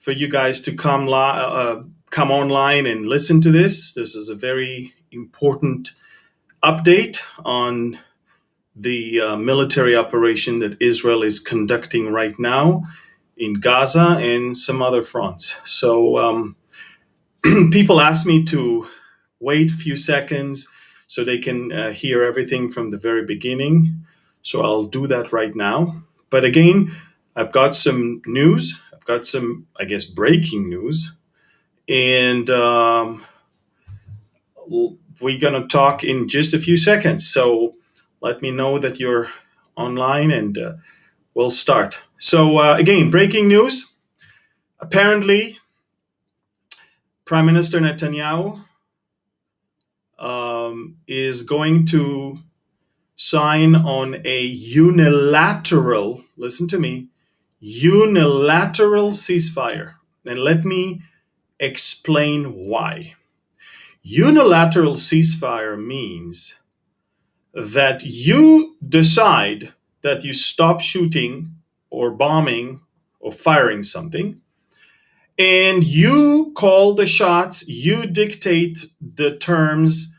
for you guys to come online and listen to this. This is a very important update on the military operation that Israel is conducting right now in Gaza and some other fronts. So people ask me to wait a few seconds so they can hear everything from the very beginning. So I'll do that right now. But again, I've got some news. I've got some, I guess, breaking news. And we're going to talk in just a few seconds. So let me know that you're online and we'll start. So again, breaking news. Apparently, Prime Minister Netanyahu is going to sign on a unilateral, listen to me, unilateral ceasefire. And let me explain why. Unilateral ceasefire means that you decide that you stop shooting or bombing or firing something, and you call the shots, you dictate the terms,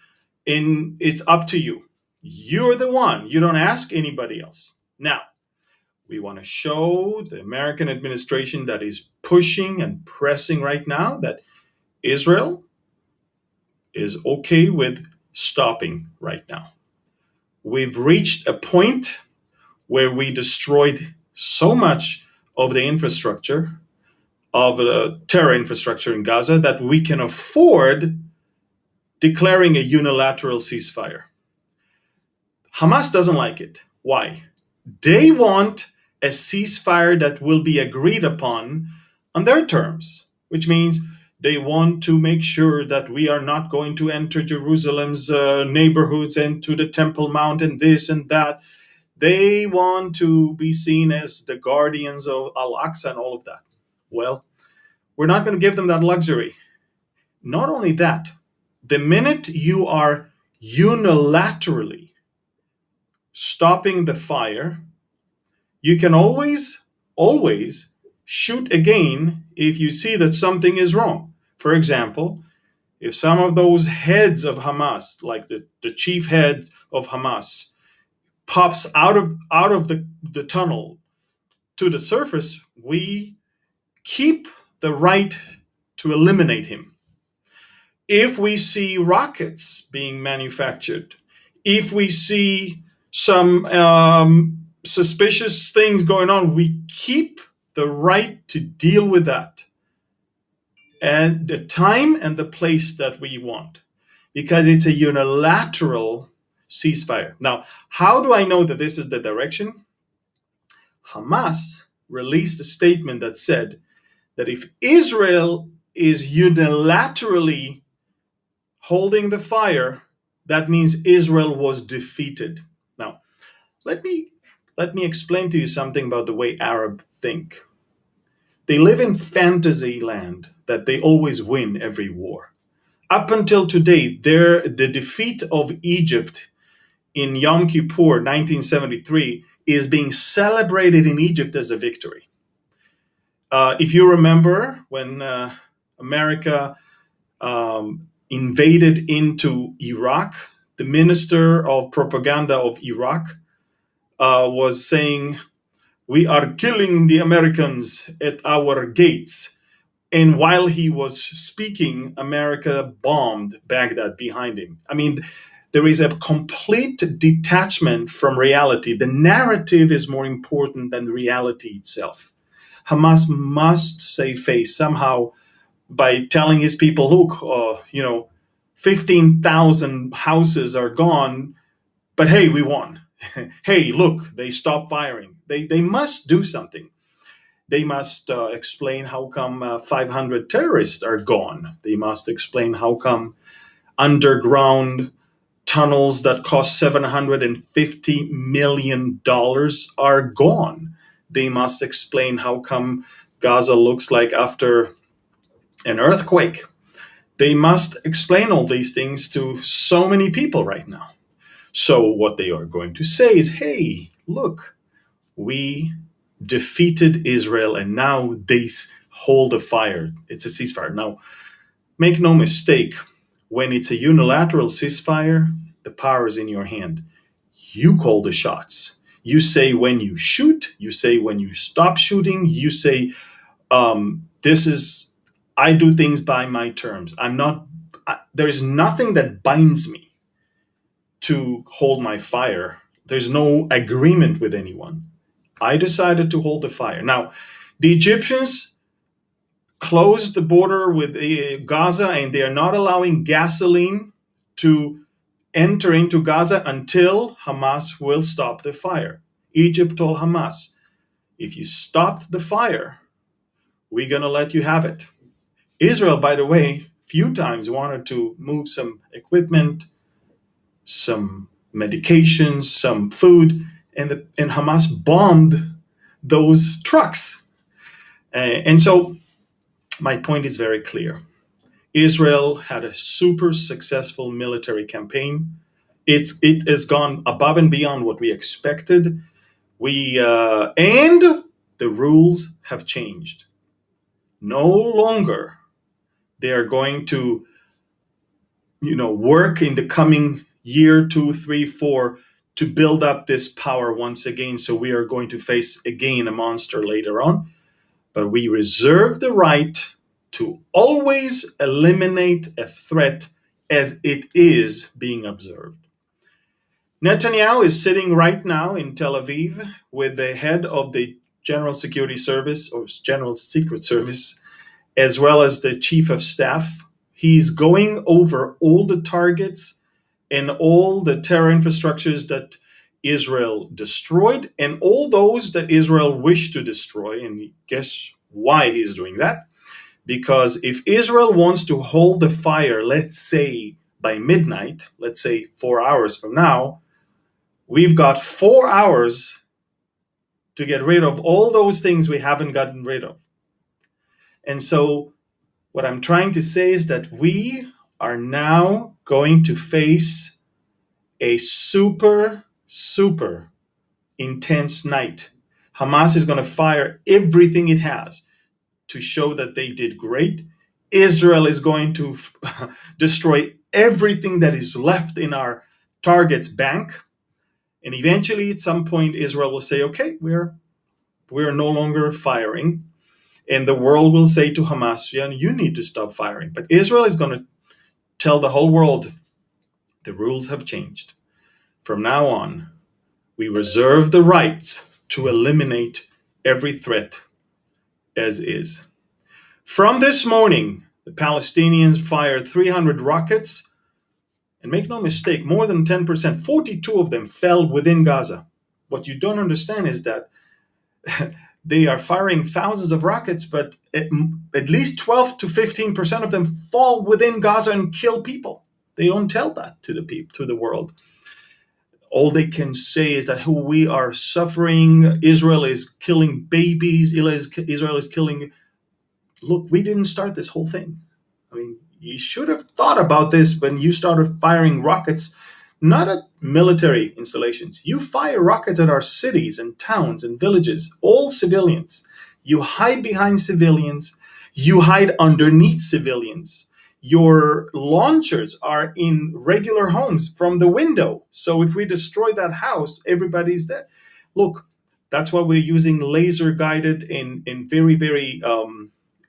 and it's up to you. You're the one. You don't ask anybody else. Now, we want to show the American administration that is pushing and pressing right now that Israel is okay with stopping right now. We've reached a point where we destroyed so much of the infrastructure, of the terror infrastructure in Gaza, that we can afford declaring a unilateral ceasefire. Hamas doesn't like it. Why? They want a ceasefire that will be agreed upon on their terms, which means they want to make sure that we are not going to enter Jerusalem's neighborhoods and to the Temple Mount and this and that. They want to be seen as the guardians of Al-Aqsa and all of that. Well, we're not going to give them that luxury. Not only that, the minute you are unilaterally stopping the fire, you can always shoot again if you see that something is wrong. For example, if some of those heads of Hamas, like the chief head of Hamas, pops out of the tunnel to the surface, we keep the right to eliminate him. If we see rockets being manufactured, if we see some suspicious things going on, we keep the right to deal with that and the time and the place that we want, because it's a unilateral ceasefire. Now, how do I know that this is the direction? Hamas released a statement that said that if Israel is unilaterally holding the fire, that means Israel was defeated. Now, let me explain to you something about the way Arabs think. They live in fantasy land that they always win every war. Up until today, the defeat of Egypt in Yom Kippur 1973 is being celebrated in Egypt as a victory. If you remember when America invaded into Iraq, the minister of propaganda of Iraq was saying, "We are killing the Americans at our gates." And while he was speaking, America bombed Baghdad behind him. I mean, there is a complete detachment from reality. The narrative is more important than the reality itself. Hamas must save face somehow by telling his people, look, 15,000 houses are gone, but hey, we won. Hey, look, they stopped firing. They must do something. They must explain how come 500 terrorists are gone. They must explain how come underground tunnels that cost $750 million are gone. They must explain how come Gaza looks like after an earthquake. They must explain all these things to so many people right now. So what they are going to say is, hey, look, we defeated Israel and now they hold the fire. It's a ceasefire. Now, make no mistake, when it's a unilateral ceasefire, the power is in your hand. You call the shots. You say when you shoot, you say when you stop shooting, you say, I do things by my terms. There's nothing that binds me to hold my fire. There's no agreement with anyone. I decided to hold the fire. Now, the Egyptians closed the border with Gaza, and they are not allowing gasoline to enter into Gaza until Hamas will stop the fire. Egypt told Hamas, if you stop the fire, we're going to let you have it. Israel, by the way, few times wanted to move some equipment, some medications, some food, and Hamas bombed those trucks. And so my point is very clear. Israel had a super successful military campaign. It has gone above and beyond what we expected. And the rules have changed. No longer they are going to, work in the coming year, 2, 3, 4, to build up this power once again. So we are going to face again a monster later on. But we reserve the right to always eliminate a threat as it is being observed. Netanyahu is sitting right now in Tel Aviv with the head of the General Security Service or General Secret Service, as well as the Chief of Staff. He's going over all the targets and all the terror infrastructures that Israel destroyed and all those that Israel wished to destroy. And guess why he's doing that? Because if Israel wants to hold the fire, let's say by midnight, let's say 4 hours from now, we've got 4 hours to get rid of all those things we haven't gotten rid of. And so what I'm trying to say is that we are now going to face a super, super intense night. Hamas is going to fire everything it has to show that they did great. Israel is going to destroy everything that is left in our targets bank. And eventually, at some point, Israel will say, okay, we're no longer firing. And the world will say to Hamas, yeah, you need to stop firing. But Israel is going to tell the whole world, the rules have changed. From now on, we reserve the right to eliminate every threat as is. From this morning, the Palestinians fired 300 rockets. And make no mistake, more than 10%, 42 of them fell within Gaza. What you don't understand is that they are firing thousands of rockets, but at least 12 to 15% of them fall within Gaza and kill people. They don't tell that to the world. All they can say is that we are suffering. Israel is killing babies. Israel is killing. Look, we didn't start this whole thing. I mean, you should have thought about this when you started firing rockets, not at military installations. You fire rockets at our cities and towns and villages, all civilians. You hide behind civilians. You hide underneath civilians. Your launchers are in regular homes from the window. So if we destroy that house, everybody's dead. Look, that's why we're using laser guided and very, very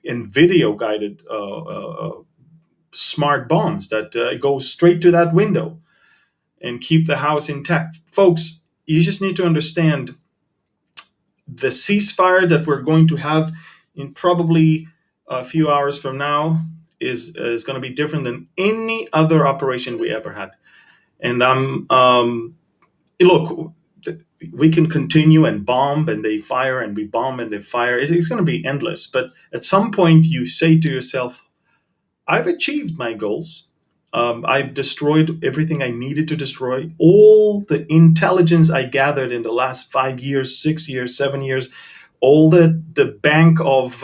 and video guided smart bombs that go straight to that window and keep the house intact. Folks, you just need to understand the ceasefire that we're going to have in probably a few hours from now is going to be different than any other operation we ever had. And look, we can continue and bomb and they fire and we bomb and they fire. It's going to be endless. But at some point you say to yourself, I've achieved my goals. I've destroyed everything I needed to destroy. All the intelligence I gathered in the last 5 years, 6 years, 7 years, all the bank of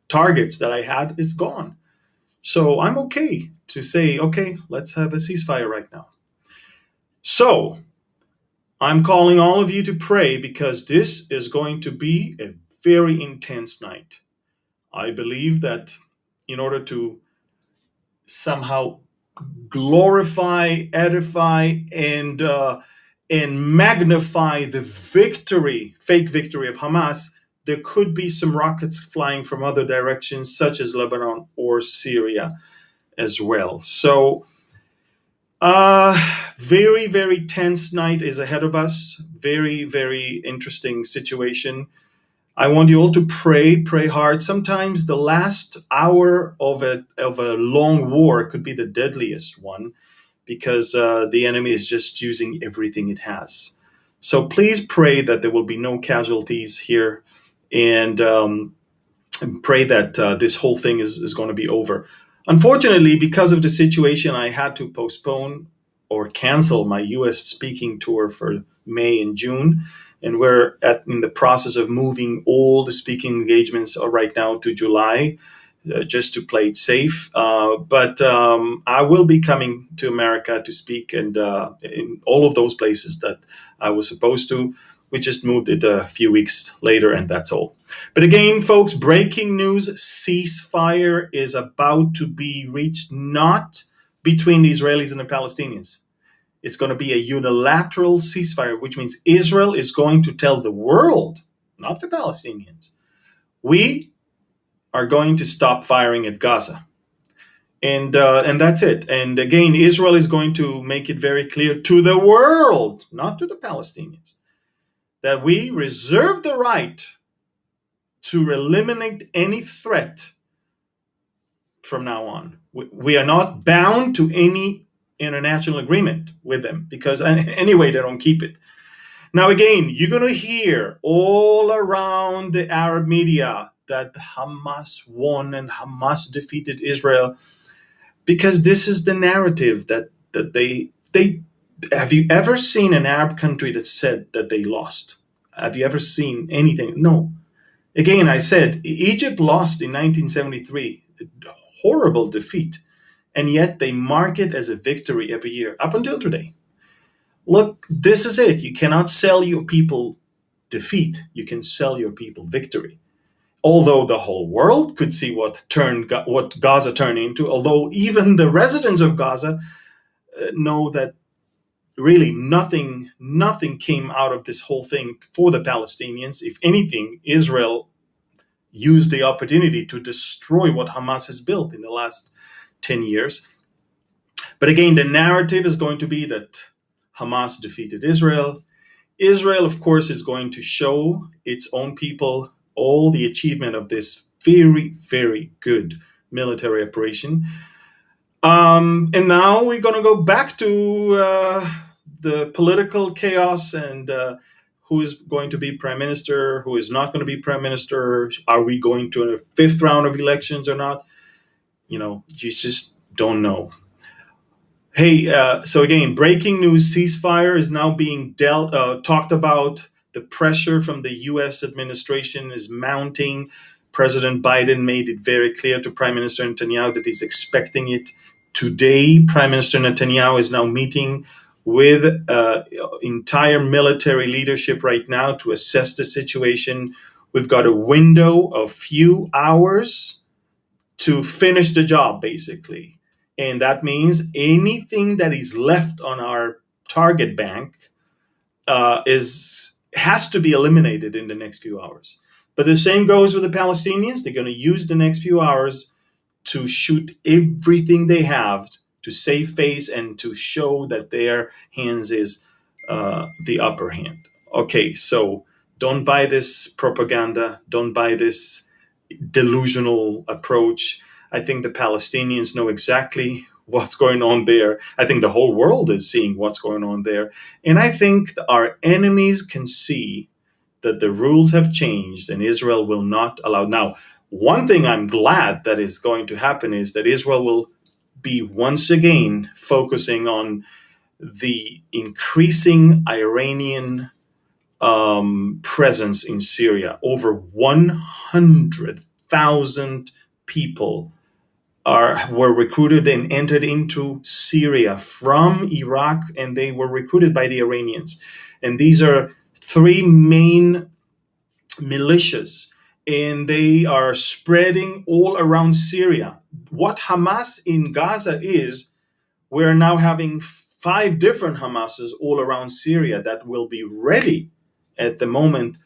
targets that I had is gone. So I'm okay to say, okay, let's have a ceasefire right now. So I'm calling all of you to pray because this is going to be a very intense night. I believe that in order to somehow glorify, edify, and magnify the victory, fake victory of Hamas, there could be some rockets flying from other directions, such as Lebanon or Syria as well. So, very, very tense night is ahead of us. Very, very interesting situation. I want you all to pray hard. Sometimes the last hour of a long war could be the deadliest one, because the enemy is just using everything it has. So please pray that there will be no casualties here, and pray that this whole thing is going to be over. Unfortunately, because of the situation, I had to postpone or cancel my US speaking tour for May and June. And we're in the process of moving all the speaking engagements right now to July, just to play it safe. But I will be coming to America to speak, and in all of those places that I was supposed to. We just moved it a few weeks later, and that's all. But again, folks, breaking news: ceasefire is about to be reached, not between the Israelis and the Palestinians. It's going to be a unilateral ceasefire, which means Israel is going to tell the world, not the Palestinians, we are going to stop firing at Gaza. And that's it. And again, Israel is going to make it very clear to the world, not to the Palestinians, that we reserve the right to eliminate any threat from now on. We are not bound to any international agreement with them, because anyway, they don't keep it. Now, again, you're going to hear all around the Arab media that Hamas won and Hamas defeated Israel, because this is the narrative that they have. You ever seen an Arab country that said that they lost? Have you ever seen anything? No. Again, I said Egypt lost in 1973, a horrible defeat, and yet they mark it as a victory every year up until today. Look, this is it. You cannot sell your people defeat. You can sell your people victory. Although the whole world could see what Gaza turned into, although even the residents of Gaza know that really nothing came out of this whole thing for the Palestinians. If anything, Israel used the opportunity to destroy what Hamas has built in the last 10 years. But again, the narrative is going to be that Hamas defeated Israel. Israel, of course, is going to show its own people all the achievement of this very, very good military operation. And now we're going to go back to the political chaos, and who is going to be prime minister, who is not going to be prime minister. Are we going to a fifth round of elections or not? You just don't know. Hey, so again, breaking news: ceasefire is now being talked about. The pressure from the U.S. administration is mounting. President Biden made it very clear to Prime Minister Netanyahu that he's expecting it. Today, Prime Minister Netanyahu is now meeting with entire military leadership right now to assess the situation. We've got a window of few hours to finish the job, basically. And that means anything that is left on our target bank has to be eliminated in the next few hours. But the same goes with the Palestinians. They're going to use the next few hours to shoot everything they have to save face and to show that their hands is the upper hand. Okay, so don't buy this propaganda. Don't buy this delusional approach. I think the Palestinians know exactly what's going on there. I think the whole world is seeing what's going on there. And I think our enemies can see that the rules have changed and Israel will not allow. Now, one thing I'm glad that is going to happen is that Israel will be once again focusing on the increasing Iranian presence in Syria. Over 100,000 people were recruited and entered into Syria from Iraq, and they were recruited by the Iranians. And these are three main militias. and they are spreading all around Syria. What Hamas in Gaza is, we're now having 5 different Hamases all around Syria that will be ready at the moment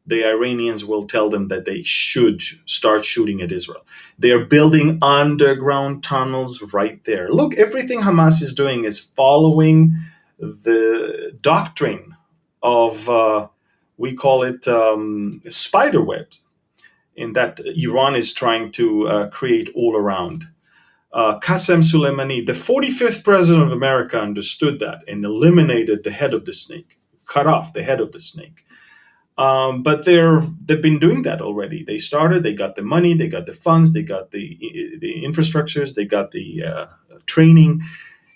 the Iranians will tell them that they should start shooting at Israel. They are building underground tunnels right there. Look, everything Hamas is doing is following the doctrine of, we call it spider webs, in that Iran is trying to create all around. Qasem Soleimani, the 45th president of America, understood that and eliminated the head of the snake, cut off the head of the snake. But they've been doing that already. They started, they got the money, they got the funds, they got the infrastructures, they got the training,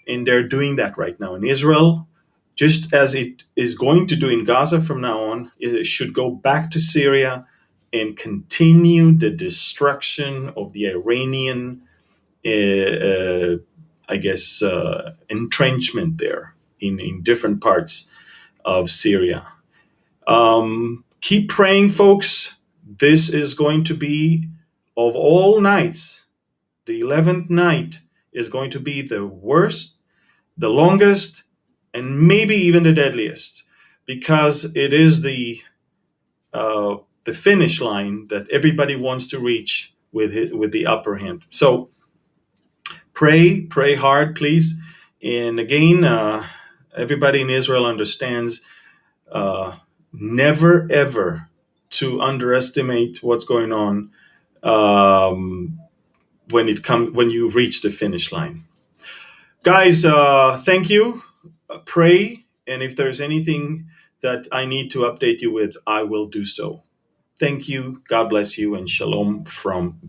and they're doing that right now in Israel. Just as it is going to do in Gaza from now on, it should go back to Syria and continue the destruction of the Iranian, entrenchment there in different parts of Syria. Keep praying, folks. This is going to be, of all nights, the 11th night is going to be the worst, the longest, and maybe even the deadliest, because it is the finish line that everybody wants to reach with the upper hand. So pray hard, please. And again, everybody in Israel understands never ever to underestimate what's going on when you reach the finish line. Guys, thank you. Pray, and if there's anything that I need to update you with, I will do so. Thank you. God bless you, and shalom from